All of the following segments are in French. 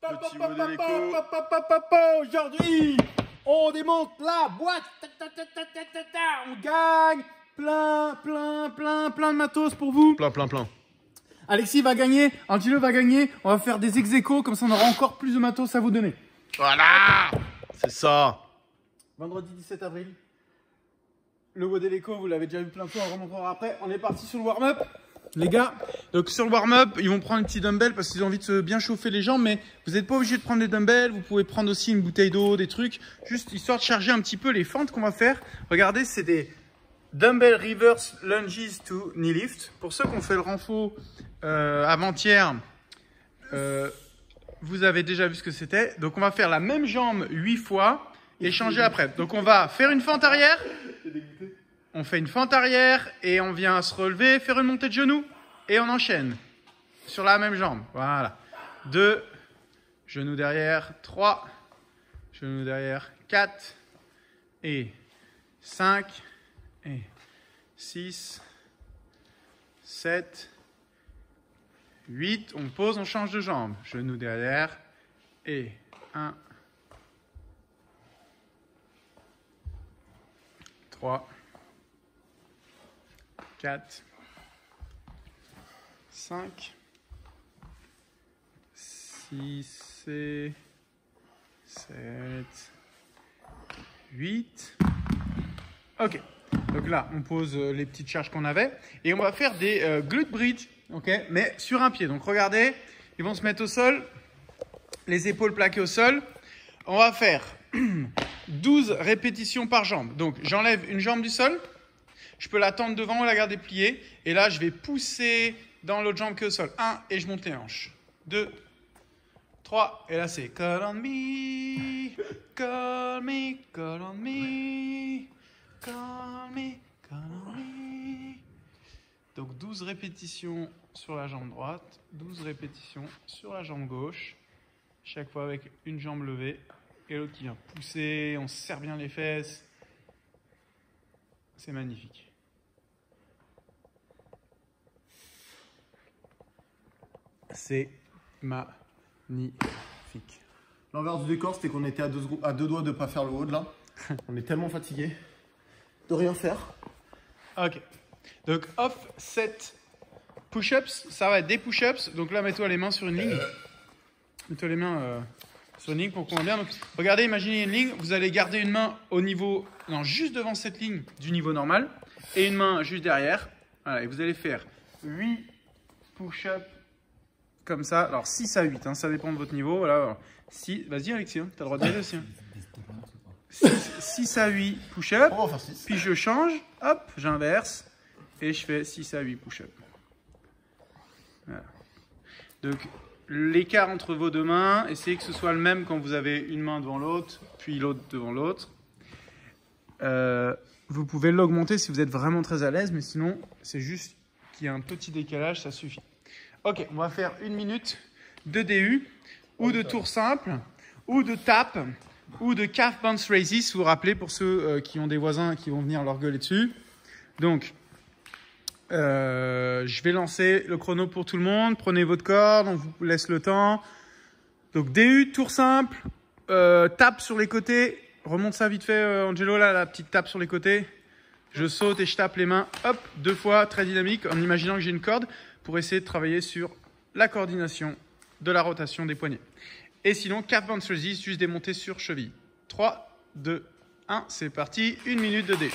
Petit modèle éco. Aujourd'hui, on démonte la boîte. On gagne plein de matos pour vous. Plein. Alexis va gagner, Angelo va gagner. On va faire des ex-aequo, comme ça on aura encore plus de matos à vous donner. Voilà. C'est ça. Vendredi 17 avril. Le modèle éco, vous l'avez déjà vu plein de fois, on remontera après. On est parti sur le warm-up. Les gars, donc sur le warm-up, ils vont prendre un petit dumbbell parce qu'ils ont envie de se bien chauffer les jambes, mais vous n'êtes pas obligé de prendre des dumbbells, vous pouvez prendre aussi une bouteille d'eau, des trucs, juste histoire de charger un petit peu les fentes qu'on va faire. Regardez, c'est des dumbbell reverse lunges to knee lift. Pour ceux qui ont fait le renfo avant-hier, vous avez déjà vu ce que c'était. Donc on va faire la même jambe 8 fois et changer après. Donc on va faire une fente arrière. On fait une fente arrière et on vient se relever, faire une montée de genoux et on enchaîne sur la même jambe. Voilà. 2, genoux derrière, 3, genoux derrière, 4 et 5 et 6, 7, 8. On pose, on change de jambe. Genoux derrière et 1, 3, 4, 5, 6 et 7, 8. Ok. Donc là, on pose les petites charges qu'on avait. Et on va faire des glute bridge. Ok. Mais sur un pied. Donc regardez, ils vont se mettre au sol. Les épaules plaquées au sol. On va faire 12 répétitions par jambe. Donc j'enlève une jambe du sol. Je peux la tendre devant ou la garder pliée. Et là, je vais pousser dans l'autre jambe qui est au sol. 1, et je monte les hanches. 2, 3, et là, c'est call on me, call me, call on me, call me, call on me. Donc, 12 répétitions sur la jambe droite, 12 répétitions sur la jambe gauche. Chaque fois avec une jambe levée et l'autre qui vient pousser. On serre bien les fesses. C'est magnifique. C'est magnifique. L'envers du décor, c'était qu'on était à deux doigts de ne pas faire le haut de là. On est tellement fatigué de rien faire. Ok. Donc, offset push-ups, ça va être des push-ups. Donc là, mets-toi les mains sur une ligne. Mets-toi les mains sur une ligne pour qu'on voit bien. Donc, regardez, imaginez une ligne. Vous allez garder une main au niveau, non, juste devant cette ligne du niveau normal. Et une main juste derrière. Voilà, et vous allez faire 8 push-ups comme ça. Alors, 6 à 8, hein, ça dépend de votre niveau. Voilà. Alors, vas-y, Alexis, hein, tu as le droit d'y aller aussi. Hein. 6 à 8 push-ups. On va faire 6. Puis je change, hop, j'inverse. Et je fais 6 à 8 push-ups. Voilà. Donc, l'écart entre vos deux mains, essayez que ce soit le même quand vous avez une main devant l'autre, puis l'autre devant l'autre. Vous pouvez l'augmenter si vous êtes vraiment très à l'aise, mais sinon, c'est juste qu'il y a un petit décalage, ça suffit. Ok, on va faire 1 minute de DU, ou de tour simple, ou de tap, ou de calf bounce raises, si vous vous rappelez, pour ceux qui ont des voisins qui vont venir leur gueuler dessus. Donc, je vais lancer le chrono pour tout le monde. Prenez votre corde, on vous laisse le temps. Donc, DU, tour simple, tape sur les côtés. Remonte ça vite fait, Angelo, là, la petite tape sur les côtés. Je saute et je tape les mains, hop, 2 fois, très dynamique, en imaginant que j'ai une corde pour essayer de travailler sur la coordination de la rotation des poignets. Et sinon, calf bounce raises, juste démonter sur cheville. 3, 2, 1, c'est parti, 1 minute de DU.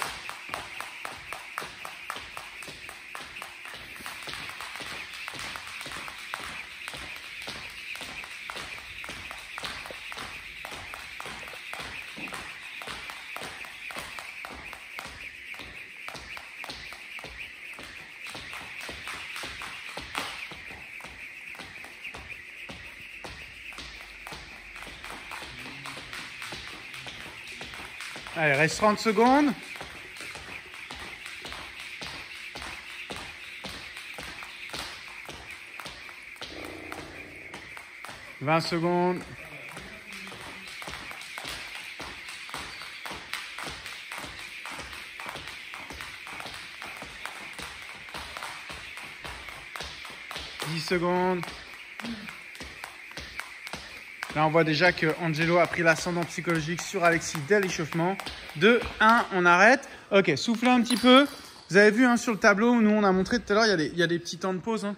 Allez, reste 30 secondes. « 20 secondes. » « 10 secondes. » Là, on voit déjà que Angelo a pris l'ascendant psychologique sur Alexis dès l'échauffement. 2, 1, on arrête. Ok, soufflez un petit peu. Vous avez vu hein, sur le tableau, nous on a montré tout à l'heure, il y a des petits temps de pause. Hein.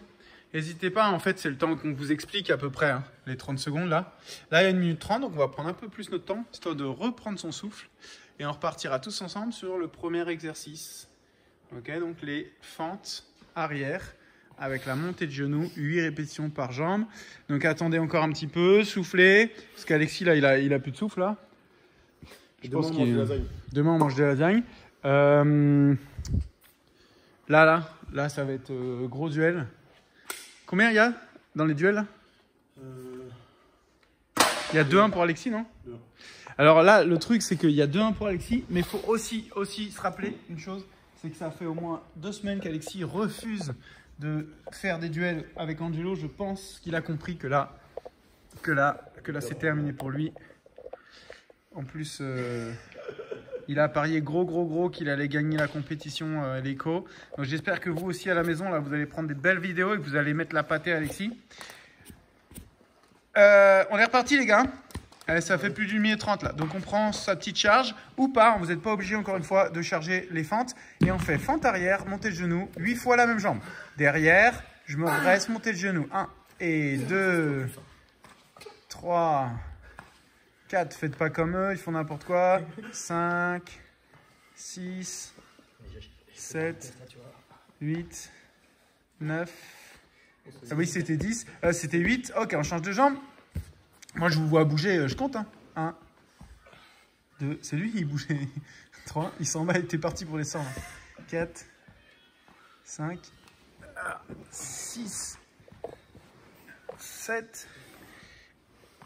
N'hésitez pas, en fait, c'est le temps qu'on vous explique à peu près, hein, les 30 secondes là. Là, il y a 1 minute 30, donc on va prendre un peu plus notre temps, histoire de reprendre son souffle. Et on repartira tous ensemble sur le premier exercice. Ok, donc les fentes arrière. Avec la montée de genoux, 8 répétitions par jambe. Donc attendez encore un petit peu, soufflez. Parce qu'Alexis, là, il a plus de souffle, là. Demain, on mange de lasagne. Demain, on mange de lasagne. Là, ça va être gros duel. Combien il y a dans les duels, là Il y a 2-1 pour Alexis, non? 2-1. Alors là, le truc, c'est qu'il y a 2-1 pour Alexis. Mais il faut aussi se rappeler une chose. C'est que ça fait au moins 2 semaines qu'Alexis refuse de faire des duels avec Angelo. Je pense qu'il a compris que là c'est terminé pour lui. En plus, il a parié gros qu'il allait gagner la compétition l'écho. Donc j'espère que vous aussi à la maison, là, vous allez prendre des belles vidéos et que vous allez mettre la pâtée à Alexis. On est reparti les gars. Allez, ça fait plus d'1 minute 30 là. Donc on prend sa petite charge ou pas. Vous n'êtes pas obligé encore une fois de charger les fentes. Et on fait fente arrière, montée de genou, 8 fois la même jambe. Derrière, je me redresse, montée de genou. 1 et 2, 3, 4. Faites pas comme eux, ils font n'importe quoi. 5, 6, 7, 8, 9. Ah oui, c'était 10. C'était 8. Ok, on change de jambe. Moi, je vous vois bouger, je compte. Hein. 1, 2, c'est lui, il bougeait. 3, il s'en va, il était parti pour les 100. 4, 5, 6, 7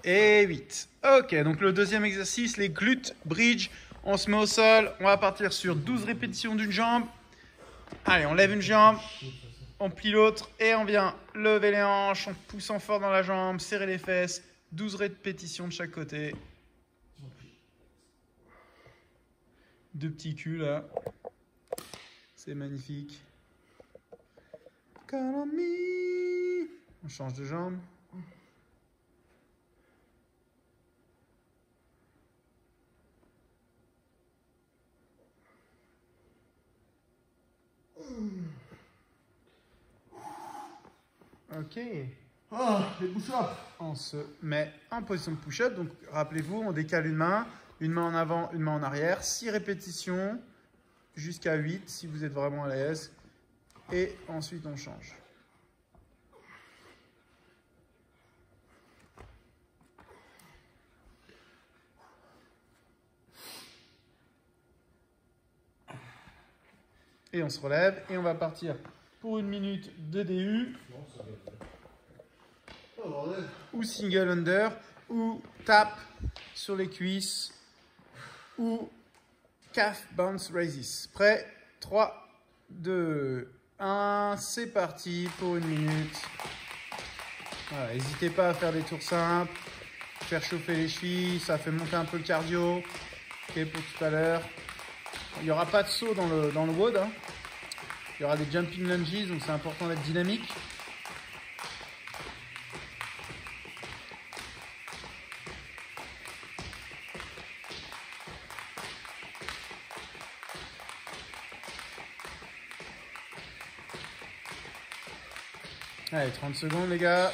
et 8. Ok, donc le deuxième exercice, les glutes bridge. On se met au sol, on va partir sur 12 répétitions d'une jambe. Allez, on lève une jambe, on plie l'autre et on vient lever les hanches en poussant fort dans la jambe, serrer les fesses. 12 répétitions de chaque côté. 2 petits culs là. C'est magnifique. Call on me. On change de jambe. Ok. Ah, les push-ups. On se met en position de push-up. Donc, rappelez-vous, on décale une main en avant, une main en arrière. 6 répétitions jusqu'à 8 si vous êtes vraiment à l'aise. Et ensuite, on change. Et on se relève et on va partir pour 1 minute de DU. Ou single under, ou tap sur les cuisses, ou calf bounce raises. Prêt? 3, 2, 1, c'est parti pour 1 minute. Voilà, n'hésitez pas à faire des tours simples, faire chauffer les chevilles, ça fait monter un peu le cardio. Ok, pour tout à l'heure. Il n'y aura pas de saut dans le WOD. Hein. Il y aura des jumping lunges, donc c'est important d'être dynamique. Allez, 30 secondes les gars.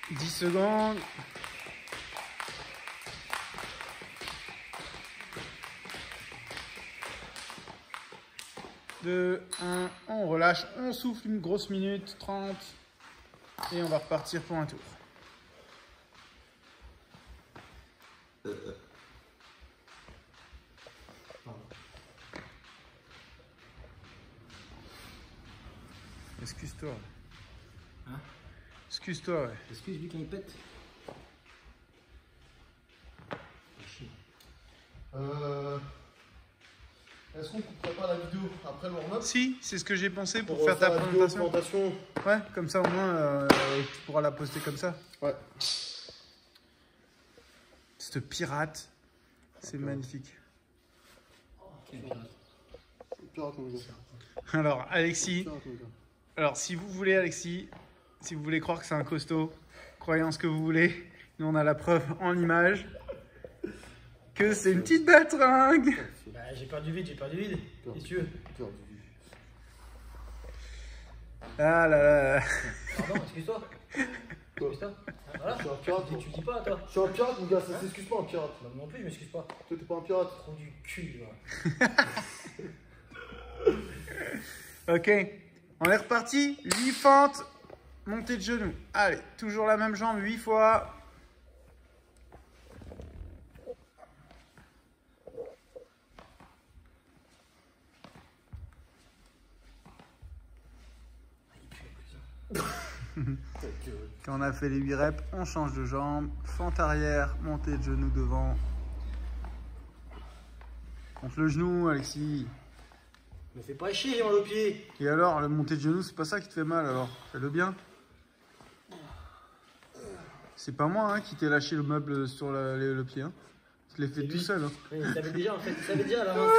« 10 secondes. » 2, 1, on relâche, on souffle une grosse minute, 30, et on va repartir pour un tour. Excuse-toi. Hein? Excuse-toi, ouais. Excuse-lui quand il pète. Est-ce qu'on couperait pas la vidéo après le warm-up? Si, c'est ce que j'ai pensé pour faire ta présentation. présentation. Ouais, comme ça au moins, tu pourras la poster comme ça. Ouais. ce pirate. C'est magnifique. Pirate, mon gars. Alors, Alexis. Pirate, mon gars. Alors, si vous voulez, Alexis, si vous voulez croire que c'est un costaud, croyez en ce que vous voulez. Nous, on a la preuve en image que c'est une petite baltringue. Bah, j'ai perdu vide, Qu'est-ce que tu veux? Pirate. Ah là là. Pardon, excuse-toi. Excuse-toi. Voilà. Je suis un pirate, moi. Tu dis pas, toi. Je suis un pirate, mon gars, ça s'excuse pas un pirate. Bah, moi non plus, je m'excuse pas. Toi, t'es pas un pirate. Trop du cul, là. Ok, on est reparti. 8 fentes, montée de genoux. Allez, toujours la même jambe, 8 fois. Quand on a fait les 8 reps, on change de jambe. Fente arrière, montée de genoux devant. Contre le genou, Alexis. Me fais pas chier, j'ai mal au pied. Et alors, le montée de genoux, c'est pas ça qui te fait mal alors? Fais-le bien. C'est pas moi hein, qui t'ai lâché le meuble sur le pied. Hein. Je l'ai fait C'est tout lui. seul. Hein. Oui, il savait déjà, en fait. Il savait déjà à l'avance.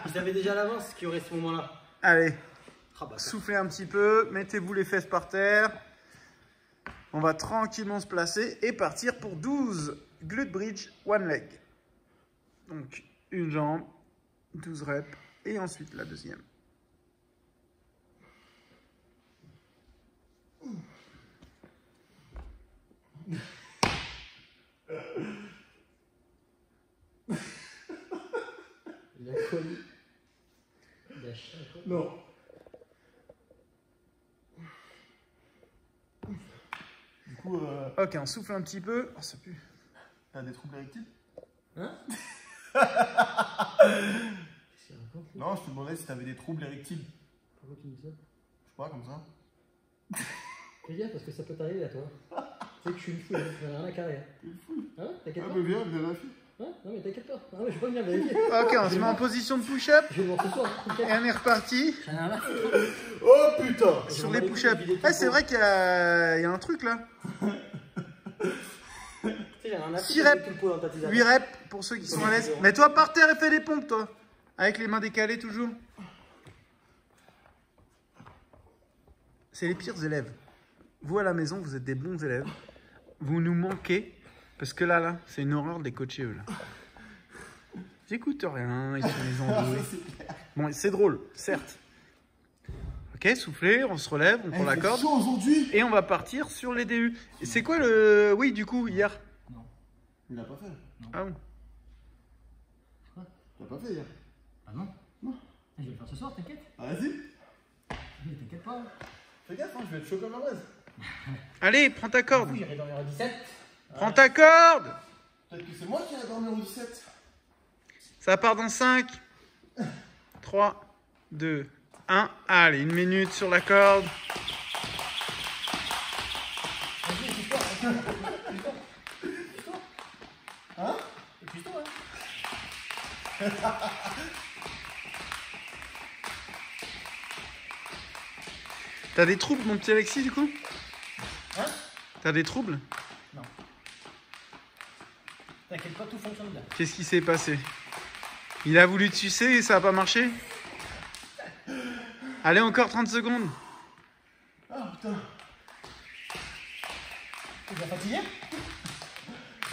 Il savait déjà à l'avance qu'il y aurait ce moment-là. Allez, Ah bah, soufflez un petit peu. Mettez-vous les fesses par terre. On va tranquillement se placer et partir pour 12 glute bridge one leg. Donc, une jambe, 12 reps. Et ensuite la deuxième. il a connu. Il a chié. Non. Du coup, Ok, on souffle un petit peu. Oh, ça pue. t'as des troubles érectiles? Hein? C'est un con. Non, je te demandais si t'avais des troubles érectiles. Pourquoi tu me dis ça? Je sais pas, comme ça. Fais gaffe parce que ça peut t'arriver à toi. Tu sais que je suis une fouille, j'en ai rien à carrer. Hein? T'inquiète pas. viens, vérifie. Hein? Non mais t'inquiète pas. Ah, mais je vais pas venir vérifier. Ok, on se met en position de push-up. Je vais le voir ce soir. Et on est reparti J'en ai rien à foutre. Oh putain! sur les push-ups. Ah, c'est vrai qu'il y a un truc là. Tu sais, j'en ai rien à foutre. 6 reps. Tout le pot dans ta tisane. 8 reps pour ceux qui sont à l'aise. Mets-toi par terre et fais des pompes, toi. Avec les mains décalées, toujours. C'est les pires élèves. Vous, à la maison, vous êtes des bons élèves. Vous nous manquez. Parce que là, c'est une horreur de les coacher, eux, là. Ils écoutent rien, ils sont les andoués. Bon, c'est drôle, certes. Ok, soufflez, on se relève, on prend la corde. chaud aujourd'hui! Et on va partir sur les DU. Et c'est quoi le... Oui, du coup, hier. Il l'a pas fait. Ah bon. Il l'a pas fait hier. Ah non? Non. Je vais le faire ce soir, t'inquiète. Ah, vas-y. Mais t'inquiète pas. Fais gaffe, hein, je vais être chaud comme un braise. Allez, prends ta corde. J'irai dormir à 17. Prends ta corde. Peut-être que c'est moi qui ai dormir au 17. Ça part dans 5, 3, 2, 1. Allez, 1 minute sur la corde. Vas-y, écoute-toi. Hein? Écoute-toi, T'as des troubles, mon petit Alexis, du coup? Hein? T'as des troubles? Non. T'inquiète pas, tout fonctionne bien. Qu'est-ce qui s'est passé? Il a voulu te sucer et ça n'a pas marché? Allez, encore 30 secondes. Ah putain. T'es bien fatigué?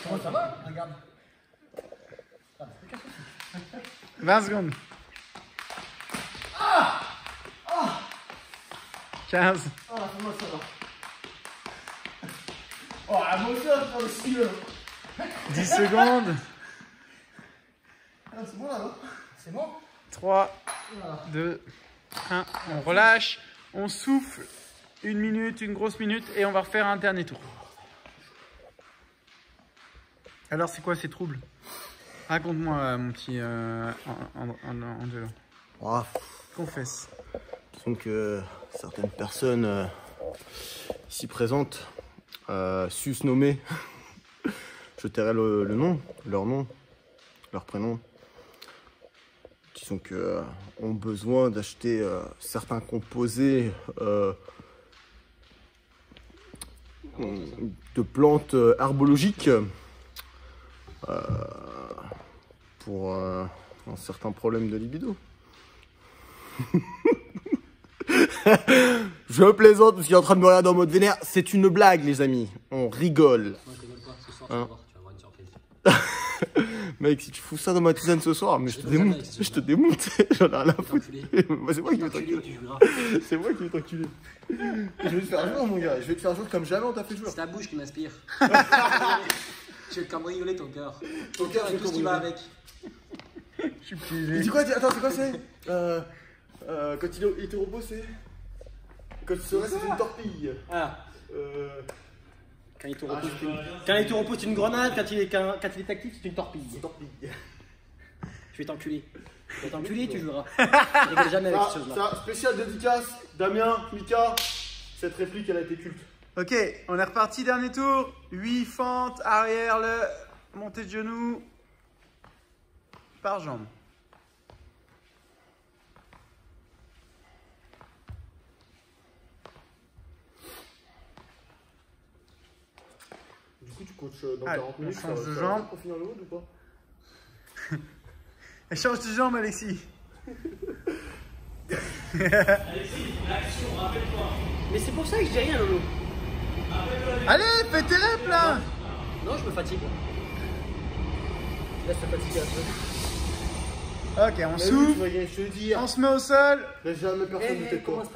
Comment ça va? Regarde. Ah, c'est qu'un souci. 20 secondes. 15. Ah, moi ça va. Oh, un moteur dans le skill. 10 secondes. Ah, c'est bon là, non? C'est bon? 3, Voilà. 2, 1. On relâche. On souffle. 1 minute, une grosse minute. Et on va refaire un dernier tour. Alors, c'est quoi ces troubles? Raconte-moi, mon petit Angelo. Oh, Confesse. disons que certaines personnes ici présentes su se nommer. Je tairai le nom, leur prénom. Disons que ont besoin d'acheter certains composés de plantes herbologiques pour un certain problème de libido. Je plaisante parce qu'il est en train de me regarder en mode vénère. C'est une blague, les amis. On rigole. Moi, je rigole pas. Ce soir, tu vas voir, tu vas avoir une surprise. Mec, si tu fous ça dans ma tisane ce soir, mais je te démonte. Je te démonte. J'en ai rien à foutre. C'est moi qui vais t'enculer. C'est moi qui vais t'enculer. Je vais te faire jouer, mon gars. Je vais te faire jouer comme jamais on t'a fait jouer. C'est ta bouche qui m'inspire. Tu veux te cambrioler ton cœur. Ton cœur, cœur je et vais tout ce qui va avec. Je suis piégé. Il dit quoi? Attends, c'est quoi c'est quand il était au repos, c'est. Quand il se reste, c'est une torpille. Ah. Quand il te repose, c'est une grenade. Quand il est actif, c'est une torpille. C'est une torpille. Je vais t'enculer. Je vais t'enculer, tu joueras. Je rigole jamais avec ces choses-là. Ça, spécial dédicace, Damien, Mika. Cette réplique, elle a été culte. Ok, on est reparti, dernier tour. 8 fentes, arrière, le montée de genoux. Par jambe. Du coup, tu coaches dans Allez, 40 minutes. on change de ça jambe. va pour finir le haut ou pas? Change de jambe, Alexis. Mais c'est pour ça que je dis rien, Lolo. Allez, fais tes reps là. Non, je me fatigue. Laisse te fatiguer un peu. Ok, on souffle, Je te le dis, on se met au sol. laisse jamais personne douter de toi. Commence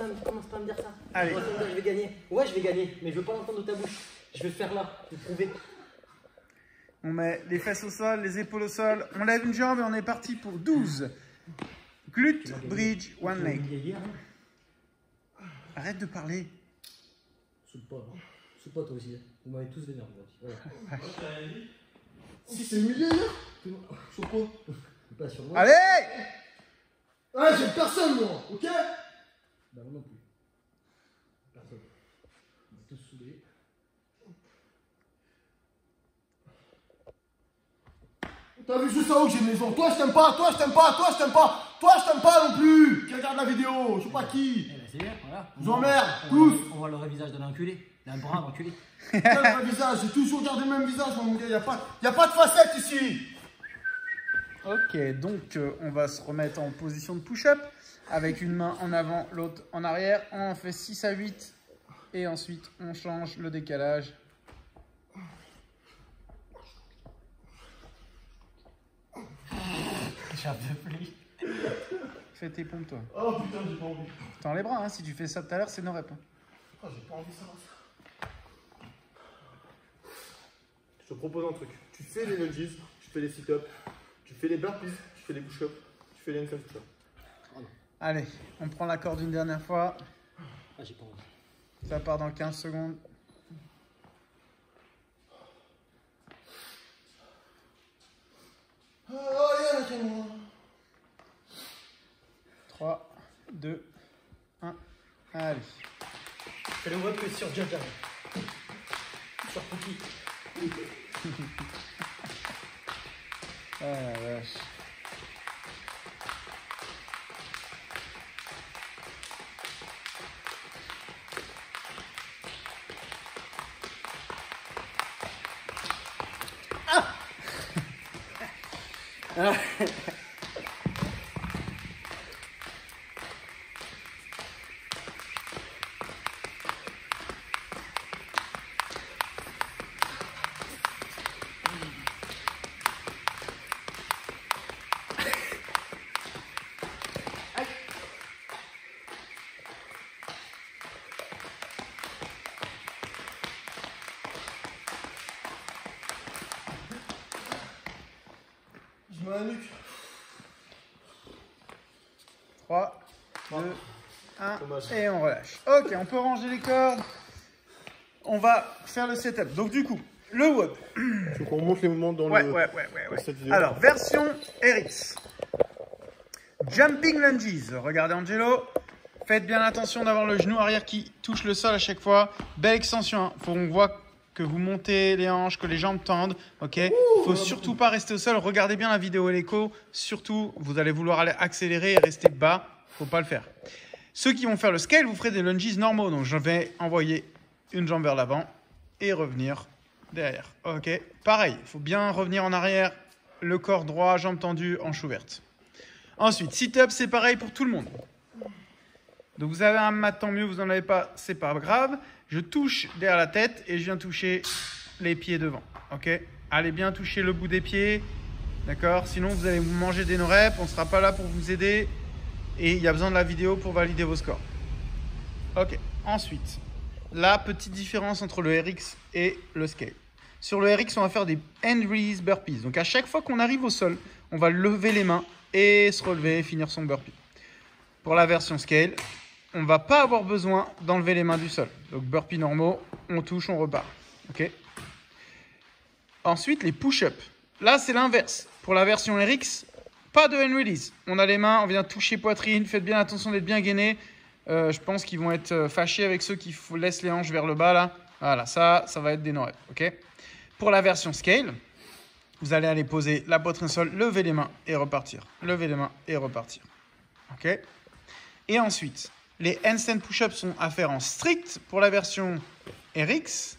pas à me dire ça. Allez. Commence pas à me dire, je vais gagner. Ouais, je vais gagner, mais je veux pas l'entendre de ta bouche. Je vais le faire là, pour te prouver. On met les fesses au sol, les épaules au sol. On lève une jambe et on est parti pour 12. Glute, bridge, one leg. Arrête de parler. Soupe pas, hein. Soupe pas toi aussi. Vous m'avez tous vénère, vous aussi. Si c'est le milieu là, sur quoi? Pas sur moi. Allez! Ah, j'ai personne moi, ok? Bah, moi non plus. Personne. On est tous soudés. T'as vu juste en haut que j'ai une maison. Toi, je t'aime pas, toi, je t'aime pas, toi, je t'aime pas. Toi, je t'aime pas non plus. Qui regarde la vidéo, je sais pas qui. Eh ben c'est bien, voilà. Je vous emmerde, tous. On voit le vrai visage de l'enculé. D'un brave enculé. Quel vrai visage, j'ai toujours gardé le même visage, mon gars. Y a pas de facette ici. Ok, donc on va se remettre en position de push-up avec une main en avant, l'autre en arrière. On en fait 6 à 8 et ensuite on change le décalage. J'en peux plus. Fais tes pompes toi. Oh putain, j'ai pas envie. Tends les bras, hein. Si tu fais ça tout à l'heure, c'est no rep. Oh, j'ai pas envie de savoir ça. Je te propose un truc. Tu fais les lunges, tu fais les sit-ups, tu fais les burpees, tu fais les push-ups, tu fais les handstand push-ups. Allez, on prend la corde une dernière fois. Ah, j'ai pas envie. Ça part dans 15 secondes. Oh, yeah, c'est moi. 3, 2, 1. Allez. C'est le web que sur Jaja. Sur Cookie. Ah la vache. Je mets la nuque. 3, 2, 1. Dommage. Et on relâche. Ok, on peut ranger les cordes. On va faire le setup. Donc du coup, le WOD. Donc on monte les mouvements dans Ouais. cette vidéo. Alors, version RX. Jumping lunges. Regardez Angelo. Faites bien attention d'avoir le genou arrière qui touche le sol à chaque fois. Belle extension. Hein. Faut qu'on voit que vous montez les hanches, que les jambes tendent. Ok. Faut surtout pas rester au sol. Regardez bien la vidéo et l'écho. Surtout, vous allez vouloir aller accélérer et rester bas. Faut pas le faire. Ceux qui vont faire le scale, vous ferez des lunges normaux. Donc, je vais envoyer une jambe vers l'avant et revenir derrière. Ok, pareil, il faut bien revenir en arrière, le corps droit, jambes tendues, hanches ouvertes. Ensuite, sit-up, c'est pareil pour tout le monde. Donc vous avez un mat, tant mieux, vous n'en avez pas, c'est pas grave. Je touche derrière la tête et je viens toucher les pieds devant. Ok, allez bien toucher le bout des pieds, d'accord? Sinon vous allez vous manger des no-reps, on ne sera pas là pour vous aider et il y a besoin de la vidéo pour valider vos scores. Ok, ensuite, la petite différence entre le RX et le scale. Sur le RX, on va faire des hand release burpees. Donc à chaque fois qu'on arrive au sol, on va lever les mains et se relever et finir son burpee. Pour la version scale, on ne va pas avoir besoin d'enlever les mains du sol. Donc burpees normaux, on touche, on repart. Ok. Ensuite, les push-ups. Là, c'est l'inverse. Pour la version RX, pas de hand release. On a les mains, on vient toucher poitrine. Faites bien attention d'être bien gainé. Je pense qu'ils vont être fâchés avec ceux qui laissent les hanches vers le bas là. Voilà, ça va être des no-reps. Ok. Pour la version scale, vous allez aller poser la poitrine au sol, lever les mains et repartir. Lever les mains et repartir. Ok. Et ensuite, les handstand push-ups sont à faire en strict pour la version RX.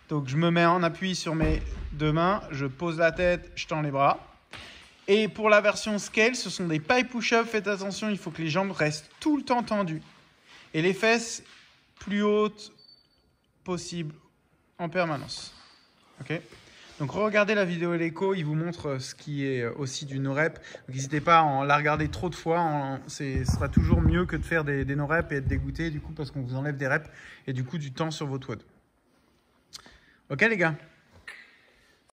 Donc, je me mets en appui sur mes deux mains, je pose la tête, je tends les bras. Et pour la version scale, ce sont des pipe push-ups. Faites attention, il faut que les jambes restent tout le temps tendues. Et les fesses plus hautes possible en permanence. Ok. Donc regardez la vidéo l'écho, il vous montre ce qui est aussi du no-rep. N'hésitez pas à la regarder trop de fois, ce sera toujours mieux que de faire des no-rep et être dégoûté du coup parce qu'on vous enlève des reps et du coup du temps sur votre WOD. Ok les gars.